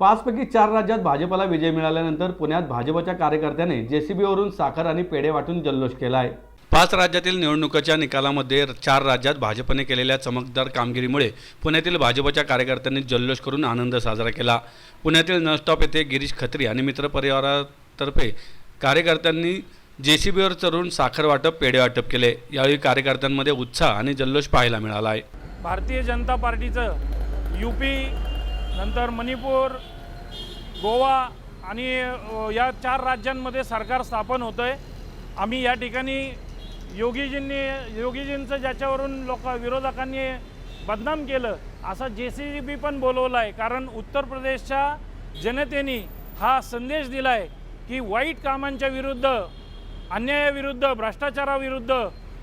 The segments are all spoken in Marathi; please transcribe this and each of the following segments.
5 पैकी 4 राज्यात भाजपला विजय मिळाल्यानंतर पुण्यात भाजपच्या कार्यकर्त्यांनी जेसीबीवरून साखर आणि पेढे वाटून जल्लोष केला आहे। 5 राज्यातील निवडणुकीच्या निकालामध्ये 4 राज्यात भाजपने केलेल्या चमकदार कामगिरीमुळे पुण्यातील भाजपच्या कार्यकर्त्यांनी जल्लोष करून आनंद साजरा केला। पुण्यातील नॉनस्टॉप येथे गिरीश खत्री आणि मित्र परिवारातर्फे कार्यकर्त्यांनी जेसीबीवर चढून साखर वाटप पेढे वाटप केले। यावेळी कार्यकर्त्यांमध्ये उत्साह आणि जल्लोष पाहायला मिळाला आहे। भारतीय जनता पार्टीचं यूपी नंतर मणिपूर गोवा आणि या 4 राज्यांमध्ये सरकार स्थापन होतं आहे। आम्ही या ठिकाणी योगीजींचं ज्याच्यावरून विरोधकांनी बदनाम केलं असा जेसीबी पण बोलवला आहे, कारण उत्तर प्रदेशच्या जनतेने हा संदेश दिला आहे की वाईट कामांच्या विरुद्ध, अन्यायाविरुद्ध, भ्रष्टाचाराविरुद्ध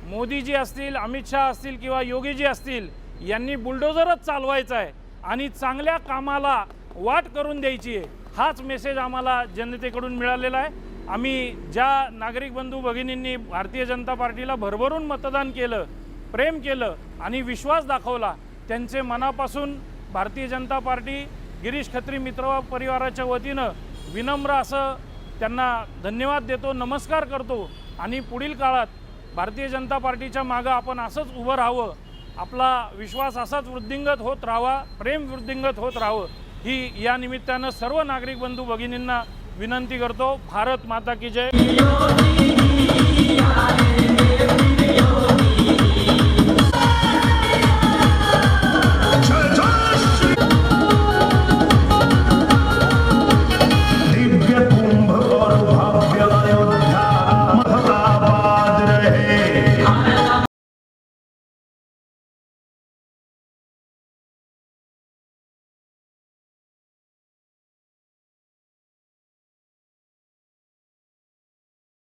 मोदीजी असतील, अमित शहा असतील किंवा योगीजी असतील यांनी बुलडोझरच चालवायचा आहे आणि चांगल्या कामाला वाट करून द्यायची आहे। हाच मेसेज आम्हाला जनतेकडून मिळालेला आहे। आम्ही ज्या नागरिक बंधू भगिनींनी भारतीय जनता पार्टीला भरभरून मतदान केलं, प्रेम केलं आणि विश्वास दाखवला, त्यांचे मनापासून भारतीय जनता पार्टी गिरीश खत्री मित्र परिवाराच्या वतीनं विनम्र असं त्यांना धन्यवाद देतो, नमस्कार करतो आणि पुढील काळात भारतीय जनता पार्टीच्या मागं आपण असंच उभं राहावं, आपला विश्वास असाच वृद्धिंगत होत राहावा, प्रेम वृद्धिंगत होत राहावं ही या निमित्तानं सर्व नागरिक बंधू भगिनींना विनंती करतो। भारत माता की जय।